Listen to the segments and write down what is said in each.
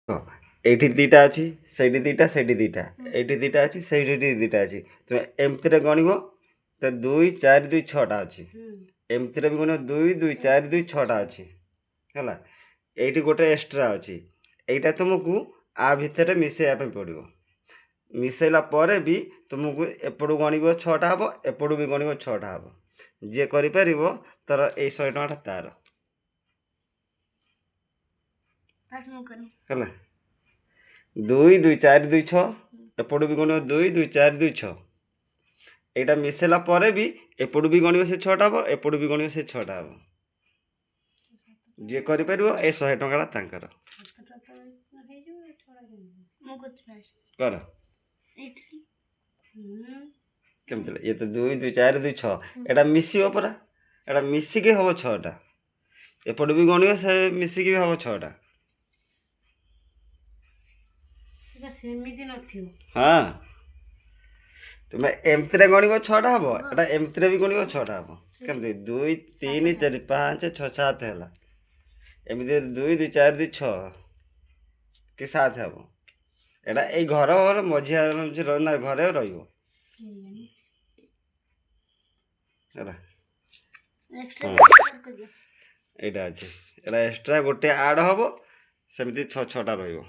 এইটি দুইটা ଅଛି ସେଇଠି ଦୁଇଟା ସେଇଠି ଦୁଇଟା এইটি ଦୁଇଟା ଅଛି ସେଇଠି ଦୁଇଟା ଅଛି ତୁମେ ଏମିତିରେ ଗଣିବ ତ 2 4 2 6ଟା ଅଛି ଏମିତିରେ ବି ଗଣିବ 2 2 4 2 6ଟା ଅଛି ହେଲା। এইଠି ଗୋଟେ ଏକ୍ସଟ୍ରା ଅଛି এইଟା ତୁମକୁ ଆ ଭିତରେ ମିଶାଇବା ପାଇଁ ପଡ଼ିବ। ମିଶାଇଲା ପରେ ବି ତୁମକୁ ଏପଟୁ ଗଣିବ 6ଟା ହେବ ଏପଟୁ ବି ଗଣିବ 6ଟା ହେବ। ଯିଏ କରିପାରିବ ତାର ଏଇ 100 ଟଙ୍କାଟା ତାର ହେଲା। 2 2 4 2 6 ଏପଟୁ ବି ଗଣିବ 2 2 4 2 6 এইটা ମିଶାଇଲା ପରେ ବି ଏପଟୁ ବି ଗଣିବ ସେ 6ଟା ହେବ ଏପଟୁ ବି ଗଣିବ ସେ 6ଟା ହେବ। ଯିଏ କରିପାରିବ ଏ 100 ଟଙ୍କାଟା ତାଙ୍କର। କର କେମିତି ଇଏ ତ 2 2 4 2 6 ଏଇଟା ମିଶିବ ପରା ଏଇଟା ମିଶିକି ହେବ 6ଟା ଏପଟୁ ବି ଗଣିବ ସେ ମିଶିକି ବି ହେବ 6ଟା। ହଁ ତୁମେ ଏମିତିରେ ଗଣିବ 6ଟା ହେବ ଏଇଟା ଏମିତିରେ ବି ଗଣିବ 6ଟା ହେବ। କେମିତି 2 3 4 5 6 7 ହେଲା ଏମିତି 2 2 4 2 6 କି 7 ହେବ। ଏଇଟା ଏଇ ଘର ମଝିଆ ନା ଘରେ ରହିବ ହେଲା। এইটা ଅଛି ଏଇଟା ଏକ୍ସଟ୍ରା ଗୋଟେ ଆଡ଼ ହେବ ସେମିତି 6ଟା ରହିବ।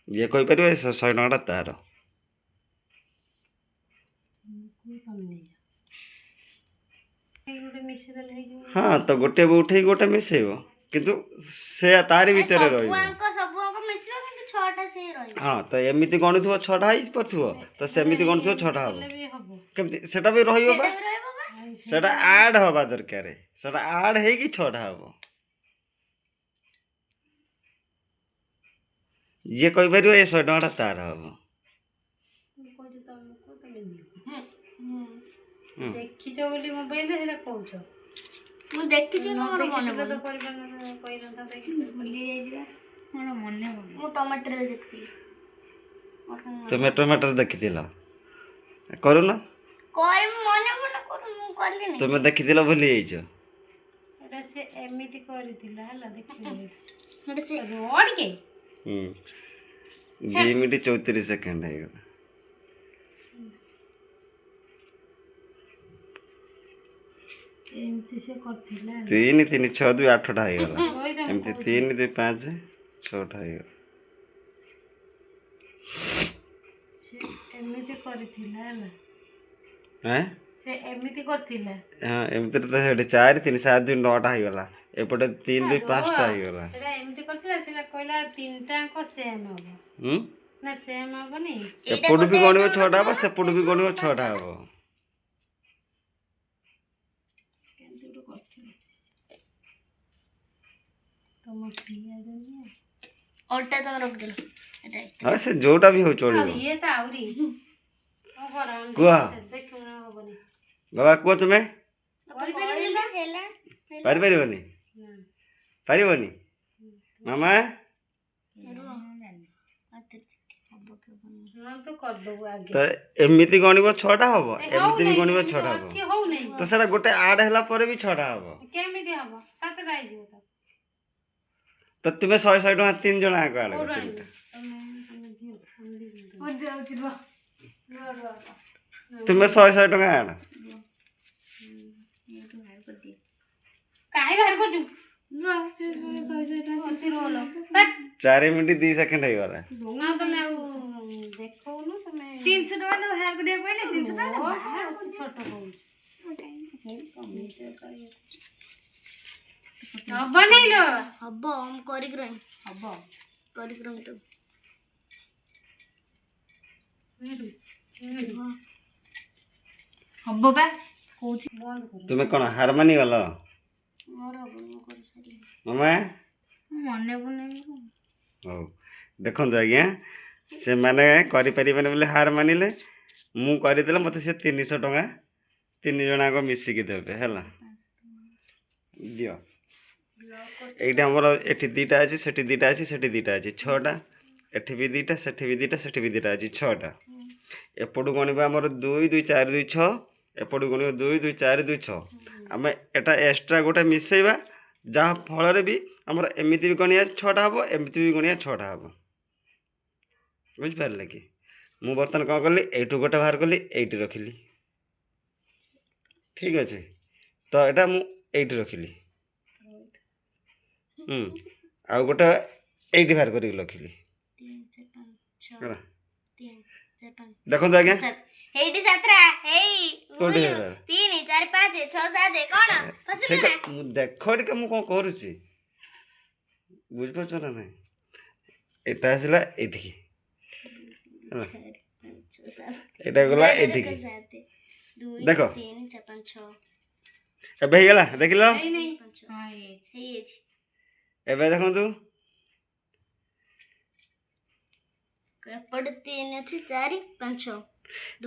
ଯିଏ କହିପାରିବ ଏ 100 ଟଙ୍କାଟା ତାର। ହଁ ତ ଗୋଟେ ଉଠେଇକି ଗୋଟେ ମିଶେଇବ କିନ୍ତୁ ସେ ତାରି ଭିତରେ ରହିବ। ହଁ ତ ଏମିତି ଗଣୁଥିବ 6ଟା ହେଇପାରୁଥିବ ତ ସେମିତି ଗଣୁଥିବ 6ଟା ହେବ କେମିତି ସେଟା ବି ରହିବ ବା ସେଟା ଆଡ଼ ହେବା ଦରକାର ସେଟା ଆଡ଼ ହେଇକି 6ଟା ହେବ। ଯିଏ କହିପାରିବ ଏ 100 ଟଙ୍କାଟା ତାର ହେବ। ଦେଖିଛ ବୋଲି ମୋବାଇଲରେ ସେଟା କହୁଛ ମୁଁ ଦେଖିଛି ମୋର ମନେ ତ କହିନଥା ଭୁଲି ଯାଇଯିବା ମୋର ମନେ ପଡୁନି। ମୁଁ ଟମାଟୋରେ ଦେଖିଥିଲି। ତୁମେ ଟମାଟୋ ଦେଖିଥିଲ କରୁନ ମନେ ମୁଁ କଲିନି। ତୁମେ ଦେଖିଥିଲ ଭୁଲି ଯାଇଛ। ଏଟା ସେ ଏମିତି କରିଥିଲା ହେଲା ଦେଖିବ ଏଟା ସେ ରୋଡ କେ 2 ମିନିଟ୍ 34 ସେକେଣ୍ଡ ହେଇଗଲା। ଏମିତି ସେ କରିଥିଲା 3 3 6 2 8ଟା ହେଇଗଲା ଏମିତି 3 2 5 6ଟା ହେଇଗଲା। ସେ ଏମିତି କରିଥିଲା ହେଲା ହଁ ସେ ଏମିତି କରିଥିଲା। ହଁ ଏମିତିରେ ତ ସେଠି 4 3 7 2 9ଟା ହେଇଗଲା ଏପଟେ 3 2 5ଟା ହେଇଗଲା। ସେଟା ଏମିତି କରିଥିଲା ସେଟା କହିଲା ତିନିଟାଙ୍କ ସେମ୍ ହବ ନା ସେମ୍ ହବନି ଏପଟୁ ବି ଗଣିବ 6ଟା ହେବ ସେପଟୁ ବି ଗଣିବ 6ଟା ହେବ। ଅଲଟା ତମ ରଖିଦେଲ ହଁ ସେ ଯୋଉଟା ବି ହଉ ଚଳିବ। ଇଏ ତ ଆହୁରି କୁହ ବାବା କୁହ ତୁମେ ପାରିପାରିବନି ପାରିବନି ମାମା ତ ଏମିତି ଗଣିବ 6ଟା ହେବ ଏମିତି ବି ଗଣିବ 6ଟା ହେବ ତ ସେଟା ଗୋଟେ ଆଡ଼ ହେଲା ପରେ ବି 6ଟା ହେବ। କେମିତି ହବ 7ଟା ହେଇଯିବ ତ ତୁମେ 100 ଟଙ୍କା 3 ଜଣ ଆଗ ଆଡ଼ ତୁମେ 100 ଟଙ୍କା ଆଣ କାହିଁ ବାହାର କରୁଛୁ 4 ମିନିଟ୍ 2 ସେକେଣ୍ଡ ହେଇଗଲା। ତମେ ଆଉ ଦେଖଉନୁ ତମେ 300 ଟଙ୍କା ତ ବାହାର କରିବାକୁ କହିଲେ 300 ଟଙ୍କା ଛୋଟ ହବ ନାଇଁ ଲୋ ହବ ମୁଁ କରିକି ରହିବି ହବ କରିକି ରହିବି ତ ହବ ବା କହୁଛି ତୁମେ କ'ଣ ହାର ମାନିଗଲ ମୋର ହବ ମୁଁ କରିସାରିଲି ମାମା ମନେ ପଡୁନି। ହଉ ଦେଖନ୍ତୁ ଆଜ୍ଞା ସେମାନେ କରିପାରିବେନି ବୋଲି ହାର ମାନିଲେ ମୁଁ କରିଦେଲେ ମୋତେ ସେ 300 ଟଙ୍କା 3 ଜଣଯାକ ମିଶିକି ଦେବେ ହେଲା। ଦିଅ এইটা ଆମର ଏଠି 2ଟା ଅଛି ସେଠି 2ଟା ଅଛି ସେଠି 2ଟା ଅଛି 6ଟା ଏଠି ବି 2ଟା ସେଠି ବି 2ଟା ସେଠି ବି 2ଟା ଅଛି 6ଟା ଏପଟୁ ଗଣିବା ଆମର 2 2 4 2 6 ଏପଟୁ ଗଣିବ 2 2 4 2 6 ଆମେ ଏଟା ଏକ୍ସଟ୍ରା ଗୋଟେ ମିଶେଇବା ଯାହା ଫଳରେ ବି ଆମର ଏମିତି ବି ଗଣିଆ 6ଟା ହେବ, ଏମିତି ବି ଗଣିଆ 6ଟା ହେବ। ବୁଝିପାରିଲେ କି? ମୁଁ ବର୍ତ୍ତମାନ କ'ଣ କଲି, ଏଇଠୁ ଗୋଟେ ବାହାର କଲି, ଏଇଠି ରଖିଲି। ଠିକ୍ ଅଛି, ତ ଏଇଟା ମୁଁ ଏଇଠି ରଖିଲି। ଆଉ ଗୋଟେ ଏଇଠି ବାହାର କରିକି ରଖିଲି। ହେଲା, ଦେଖନ୍ତୁ ଆଜ୍ଞା ହେଇଟି 7ଟା ହେଇ କୋଉଠି ହେଲା? 3 4 5 6 7 କ'ଣ ଫସିଲା ନା? ମୁଁ ଦେଖ ଟିକେ ମୁଁ କ'ଣ କରୁଛି, ବୁଝିପାରୁଛ ନା ନାହିଁ? ଏଇଟା ଆସିଲା ଏଇଠିକି, ହେଲା, ଏଇଟା ଗଲା ଏଇଠିକି। ଦେଖ ଏବେ ହେଇଗଲା, ଦେଖିଲ? ଏବେ ଦେଖନ୍ତୁ ଏପଟେ 3 ଅଛି 4 5 6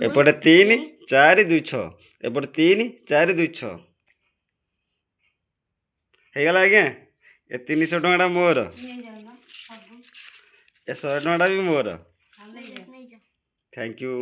ଏପଟେ 3 4 2 6, ଏପଟେ 3 4 2 6 ହେଇଗଲା ଆଜ୍ଞା। ଏ 300 ଟଙ୍କାଟା ମୋର, ଏ 100 ଟଙ୍କାଟା ବି ମୋର। Thank you.